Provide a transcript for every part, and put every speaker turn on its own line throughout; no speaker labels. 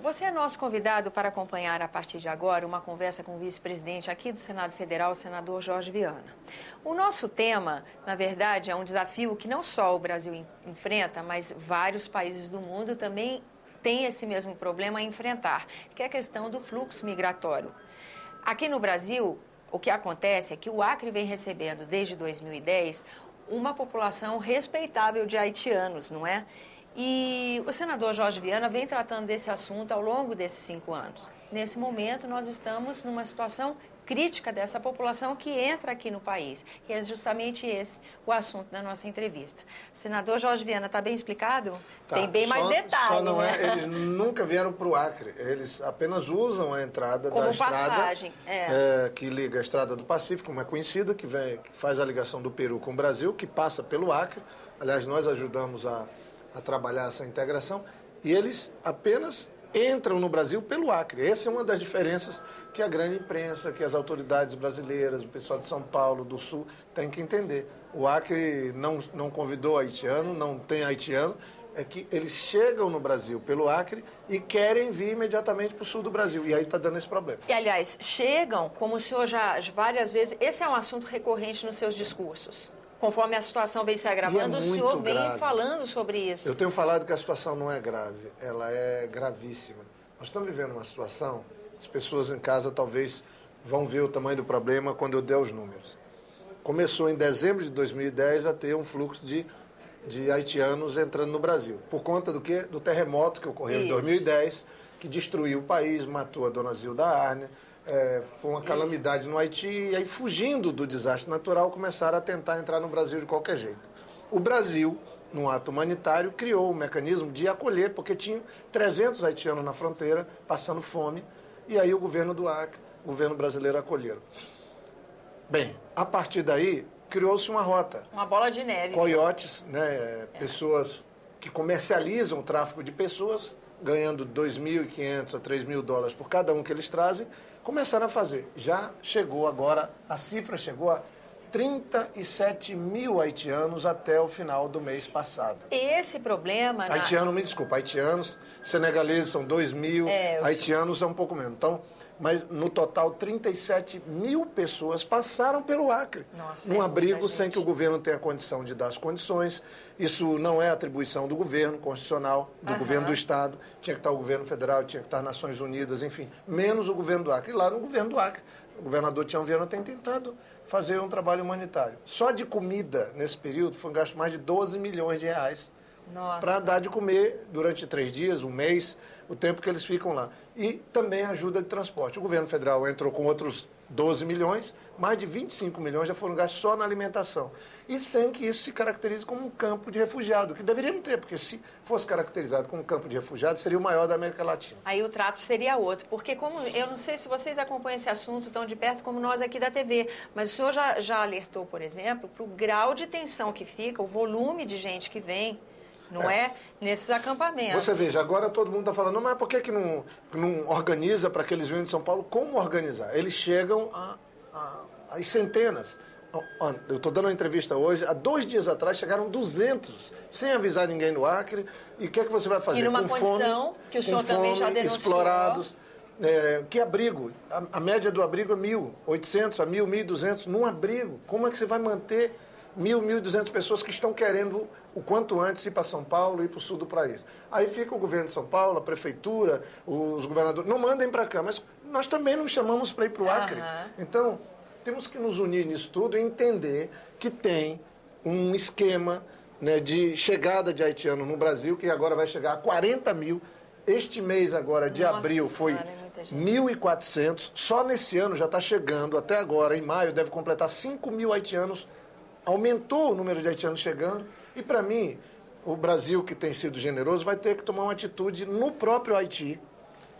Você é nosso convidado para acompanhar a partir de agora uma conversa com o vice-presidente aqui do Senado Federal, o senador Jorge Viana. O nosso tema, na verdade, é um desafio que não só o Brasil enfrenta, mas vários países do mundo também têm esse mesmo problema a enfrentar, que é a questão do fluxo migratório. Aqui no Brasil, o que acontece é que o Acre vem recebendo, desde 2010, uma população respeitável de haitianos, não é? E o senador Jorge Viana vem tratando desse assunto ao longo desses 5 anos. Nesse momento, nós estamos numa situação crítica dessa população que entra aqui no país. E é justamente esse o assunto da nossa entrevista. Senador Jorge Viana, está bem explicado?
Tá.
Tem bem mais detalhes.
Só não
né?
Eles nunca vieram para o Acre. Eles apenas usam a entrada
como
da estrada
que
liga a Estrada do Pacífico, como é conhecida, que faz a ligação do Peru com o Brasil, que passa pelo Acre. Aliás, nós ajudamos a trabalhar essa integração, e eles apenas entram no Brasil pelo Acre. Essa é uma das diferenças que a grande imprensa, que as autoridades brasileiras, o pessoal de São Paulo, do Sul, tem que entender. O Acre não convidou haitiano, não tem haitiano, é que eles chegam no Brasil pelo Acre e querem vir imediatamente para o sul do Brasil, e aí está dando esse problema.
E, aliás, chegam, como o senhor já várias vezes, esse é um assunto recorrente nos seus discursos. Conforme a situação vem se agravando, o senhor vem falando sobre isso.
Eu tenho falado que a situação não é grave, ela é gravíssima. Nós estamos vivendo uma situação, as pessoas em casa talvez vão ver o tamanho do problema quando eu der os números. Começou em dezembro de 2010 a ter um fluxo de haitianos entrando no Brasil. Por conta do quê? Do terremoto que ocorreu em 2010, que destruiu o país, matou a dona Zilda Arner. Foi uma calamidade no Haiti, e aí, fugindo do desastre natural, começaram a tentar entrar no Brasil de qualquer jeito. O Brasil, num ato humanitário, criou um mecanismo de acolher, porque tinha 300 haitianos na fronteira, passando fome, e aí o governo do Acre, o governo brasileiro acolheram. Bem, a partir daí, criou-se uma rota.
Uma bola de neve.
Coiotes, pessoas que comercializam o tráfico de pessoas, ganhando $2.500 a $3.000 por cada um que eles trazem, começaram a fazer. Já chegou agora, a cifra chegou a 37 mil haitianos até o final do mês passado.
Esse problema...
Haitianos, senegaleses são 2.000, haitianos são um pouco menos. Então, mas no total, 37 mil pessoas passaram pelo Acre, num abrigo sem que o governo tenha condição de dar as condições. Isso não é atribuição do governo constitucional, do governo do Estado. Tinha que estar o governo federal, tinha que estar as Nações Unidas, enfim, menos o governo do Acre. E lá no governo do Acre, o governador Tião Viana tem tentado fazer um trabalho humanitário. Só de comida, nesse período, foi gasto mais de 12 milhões de reais para dar de comer durante 3 dias, um mês, o tempo que eles ficam lá. E também ajuda de transporte. O governo federal entrou com outros 12 milhões, mais de 25 milhões já foram gastos só na alimentação. E sem que isso se caracterize como um campo de refugiado, que deveríamos ter, porque se fosse caracterizado como um campo de refugiado, seria o maior da América Latina.
Aí o trato seria outro, porque como eu não sei se vocês acompanham esse assunto tão de perto como nós aqui da TV, mas o senhor já alertou, por exemplo, para o grau de tensão que fica, o volume de gente que vem, não é? Nesses acampamentos.
Você veja, agora todo mundo está falando, mas por que não organiza para que eles venham de São Paulo? Como organizar? Eles chegam a centenas. Eu estou dando uma entrevista hoje, há 2 dias atrás chegaram 200, sem avisar ninguém no Acre. E o que é que você vai fazer?
E numa condição que o senhor também já denunciou.
Explorados. Que abrigo? A média do abrigo é 1.800 a 1.200 num abrigo. Como é que você vai manter 1.200 pessoas que estão querendo o quanto antes ir para São Paulo e ir para o sul do país? Aí fica o governo de São Paulo, a prefeitura, os governadores, não mandem para cá, mas nós também não chamamos para ir para o Acre. Então, temos que nos unir nisso tudo e entender que tem um esquema de chegada de haitianos no Brasil, que agora vai chegar a 40 mil. Este mês agora, de abril, foi 1.400. Só nesse ano já está chegando, até agora, em maio, deve completar 5 mil haitianos. Aumentou o número de haitianos chegando. E, para mim, o Brasil, que tem sido generoso, vai ter que tomar uma atitude no próprio Haiti.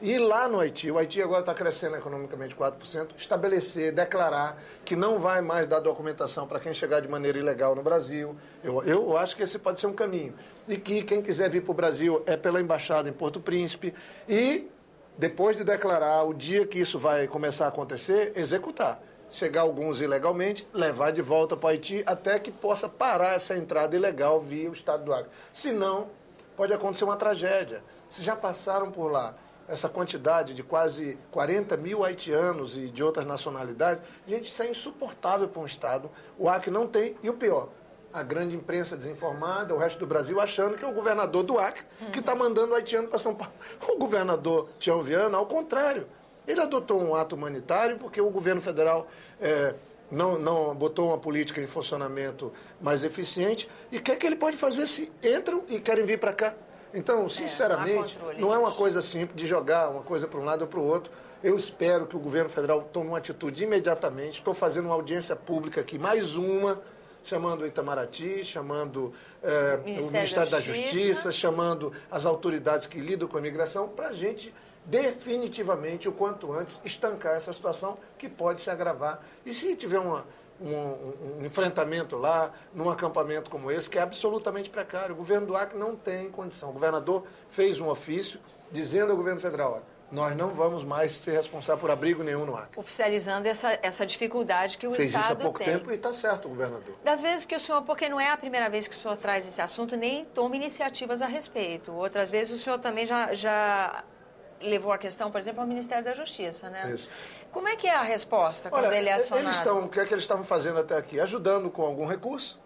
E lá no Haiti, o Haiti agora está crescendo economicamente 4%, estabelecer, declarar que não vai mais dar documentação para quem chegar de maneira ilegal no Brasil. Eu acho que esse pode ser um caminho. E que quem quiser vir para o Brasil é pela embaixada em Porto Príncipe. E, depois de declarar o dia que isso vai começar a acontecer, executar. Chegar alguns ilegalmente, levar de volta para o Haiti, até que possa parar essa entrada ilegal via o estado do Acre. Senão, pode acontecer uma tragédia. Se já passaram por lá essa quantidade de quase 40 mil haitianos e de outras nacionalidades, gente, isso é insuportável para um Estado. O Acre não tem, e o pior, a grande imprensa desinformada, o resto do Brasil achando que é o governador do Acre que está mandando o haitiano para São Paulo. O governador Tião Viana, ao contrário, ele adotou um ato humanitário porque o governo federal não botou uma política em funcionamento mais eficiente. E o que ele pode fazer se entram e querem vir para cá? Então, sinceramente, não é uma coisa simples de jogar uma coisa para um lado ou para o outro. Eu espero que o governo federal tome uma atitude imediatamente. Estou fazendo uma audiência pública aqui, mais uma, chamando o Itamaraty, chamando o Ministério da Justiça, chamando as autoridades que lidam com a imigração, para a gente definitivamente, o quanto antes, estancar essa situação que pode se agravar. E se tiver um enfrentamento lá, num acampamento como esse, que é absolutamente precário, o governo do Acre não tem condição. O governador fez um ofício dizendo ao governo federal, olha, nós não vamos mais ser responsáveis por abrigo nenhum no Acre.
Oficializando essa dificuldade que o
Fez
Estado
isso há pouco
tem.
tempo e está certo o governador.
Das vezes que o senhor, porque não é a primeira vez que o senhor traz esse assunto, nem toma iniciativas a respeito. Outras vezes o senhor também já levou a questão, por exemplo, ao Ministério da Justiça, né?
Isso.
Como é que é a resposta quando ele é acionado?
O que é que eles estavam fazendo até aqui? Ajudando com algum recurso,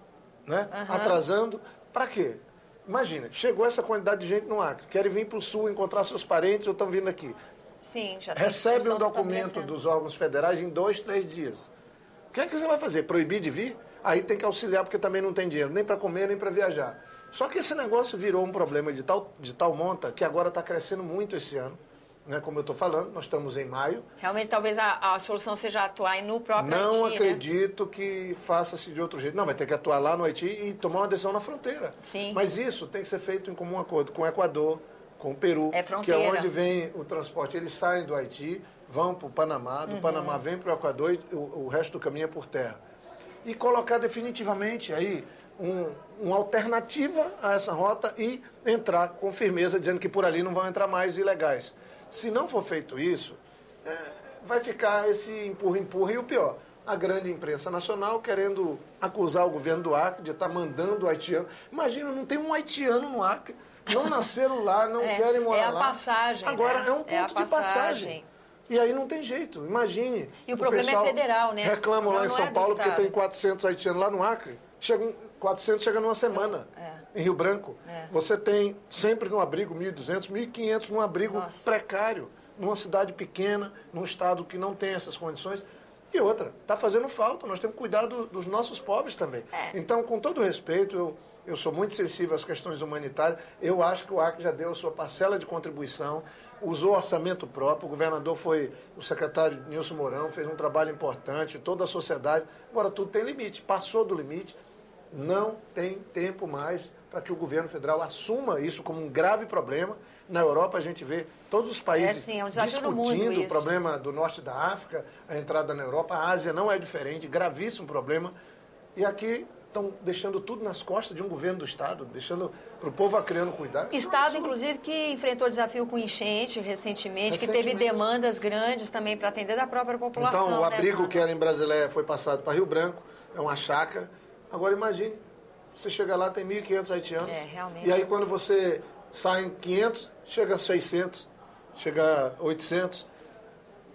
né? Atrasando. Para quê? Imagina, chegou essa quantidade de gente no Acre, querem vir para o Sul encontrar seus parentes ou estão vindo aqui.
Sim, já
recebe um documento dos órgãos federais em 2, 3 dias. O que é que você vai fazer? Proibir de vir? Aí tem que auxiliar porque também não tem dinheiro, nem para comer, nem para viajar. Só que esse negócio virou um problema de tal monta que agora está crescendo muito esse ano. Né? Como eu estou falando, nós estamos em maio.
Realmente, talvez a solução seja atuar no próprio Haiti,
Não acredito que faça-se de outro jeito. Não, vai ter que atuar lá no Haiti e tomar uma decisão na fronteira.
Sim.
Mas isso tem que ser feito em comum acordo com o Equador, com o Peru, que é onde vem o transporte. Eles saem do Haiti, vão para o Panamá, do Panamá vem para o Equador e o resto do caminho é por terra. E colocar definitivamente aí uma alternativa a essa rota e entrar com firmeza, dizendo que por ali não vão entrar mais ilegais. Se não for feito isso, vai ficar esse empurra-empurra e o pior, a grande imprensa nacional querendo acusar o governo do Acre de estar mandando o haitiano. Imagina, não tem um haitiano no Acre, não nasceram lá, não querem morar lá.
É a passagem.
Agora,
né?
é um ponto de passagem. E aí não tem jeito, imagine.
E o problema é federal, né?
Reclamam lá em São Paulo porque tem 400 haitianos lá no Acre. 400 chega numa semana, em Rio Branco. Você tem sempre no abrigo 1.200, 1.500 num abrigo precário, numa cidade pequena, num estado que não tem essas condições. E outra, está fazendo falta, nós temos que cuidar dos nossos pobres também. Então, com todo respeito, eu sou muito sensível às questões humanitárias, eu acho que o Acre já deu a sua parcela de contribuição, usou orçamento próprio, o governador o secretário Nilson Mourão, fez um trabalho importante, toda a sociedade, agora tudo tem limite, passou do limite, não tem tempo mais para que o governo federal assuma isso como um grave problema. Na Europa a gente vê todos os países discutindo o problema do norte da África, a entrada na Europa, a Ásia não é diferente, gravíssimo problema, e aqui estão deixando tudo nas costas de um governo do Estado, deixando para o povo acreano cuidar.
Estado, inclusive, que enfrentou desafio com enchente recentemente, que teve demandas grandes também para atender da própria população.
Então, o abrigo que era em Brasileia foi passado para Rio Branco, é uma chácara. Agora, imagine, você chega lá, tem 1.500 haitianos.
Realmente.
E aí, quando você sai em 500, chega a 600, chega a 800.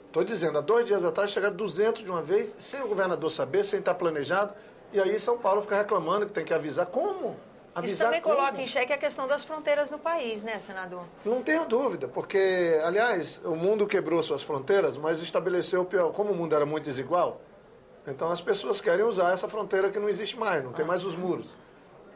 Estou dizendo, há 2 dias atrás, chegaram 200 de uma vez, sem o governador saber, sem estar planejado. E aí São Paulo fica reclamando que tem que avisar. Como? Avisar
isso também
como?
coloca em xeque a questão das fronteiras no país, né, senador?
Não tenho dúvida, porque, aliás, o mundo quebrou suas fronteiras, mas estabeleceu, como o mundo era muito desigual, então as pessoas querem usar essa fronteira que não existe mais, não tem mais os muros.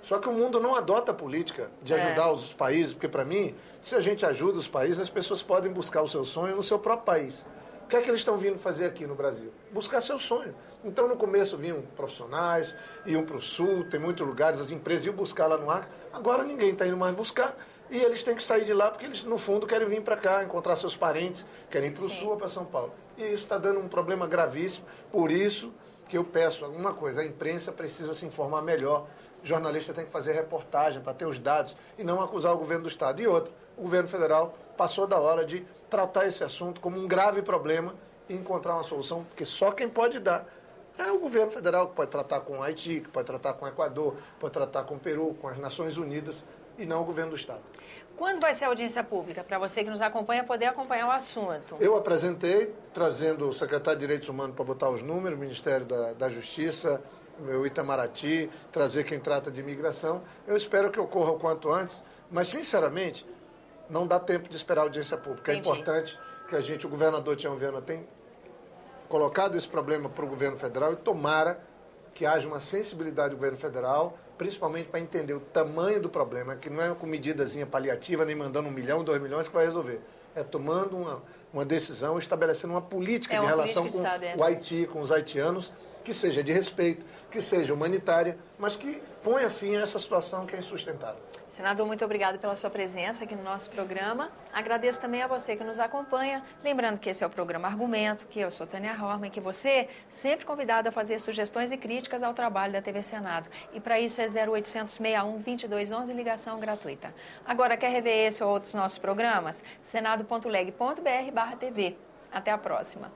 Só que o mundo não adota a política de ajudar os países, porque, para mim, se a gente ajuda os países, as pessoas podem buscar o seu sonho no seu próprio país. O que é que eles estão vindo fazer aqui no Brasil? Buscar seu sonho. Então, no começo vinham profissionais, iam para o Sul, tem muitos lugares, as empresas iam buscar lá no Acre. Agora ninguém está indo mais buscar e eles têm que sair de lá porque eles, no fundo, querem vir para cá, encontrar seus parentes, querem ir para o Sul ou para São Paulo. E isso está dando um problema gravíssimo. Por isso que eu peço alguma coisa, a imprensa precisa se informar melhor. O jornalista tem que fazer reportagem para ter os dados e não acusar o governo do Estado. E outra, o governo federal passou da hora de tratar esse assunto como um grave problema e encontrar uma solução, porque só quem pode dar é o governo federal, que pode tratar com o Haiti, que pode tratar com o Equador, pode tratar com o Peru, com as Nações Unidas, e não o governo do Estado.
Quando vai ser a audiência pública? Para você que nos acompanha poder acompanhar o assunto.
Eu apresentei, trazendo o secretário de Direitos Humanos para botar os números, o Ministério da Justiça, o Itamaraty, trazer quem trata de imigração. Eu espero que ocorra o quanto antes, mas, sinceramente, não dá tempo de esperar a audiência pública.
Entendi.
É importante que o governador Tião Viana tem colocado esse problema para o governo federal e tomara que haja uma sensibilidade do governo federal, principalmente para entender o tamanho do problema, que não é com medidazinha paliativa, nem mandando 1 milhão, 2 milhões que vai resolver. É tomando uma decisão, estabelecendo uma política de relação com o Haiti, com os haitianos, que seja de respeito, que seja humanitária, mas que ponha fim a essa situação que é insustentável.
Senador, muito obrigado pela sua presença aqui no nosso programa. Agradeço também a você que nos acompanha. Lembrando que esse é o programa Argumento, que eu sou Tânia Horman, que você sempre convidado a fazer sugestões e críticas ao trabalho da TV Senado. E para isso é 0800 61 2211, ligação gratuita. Agora, quer rever esse ou outros nossos programas? senado.leg.br/TV. Até a próxima.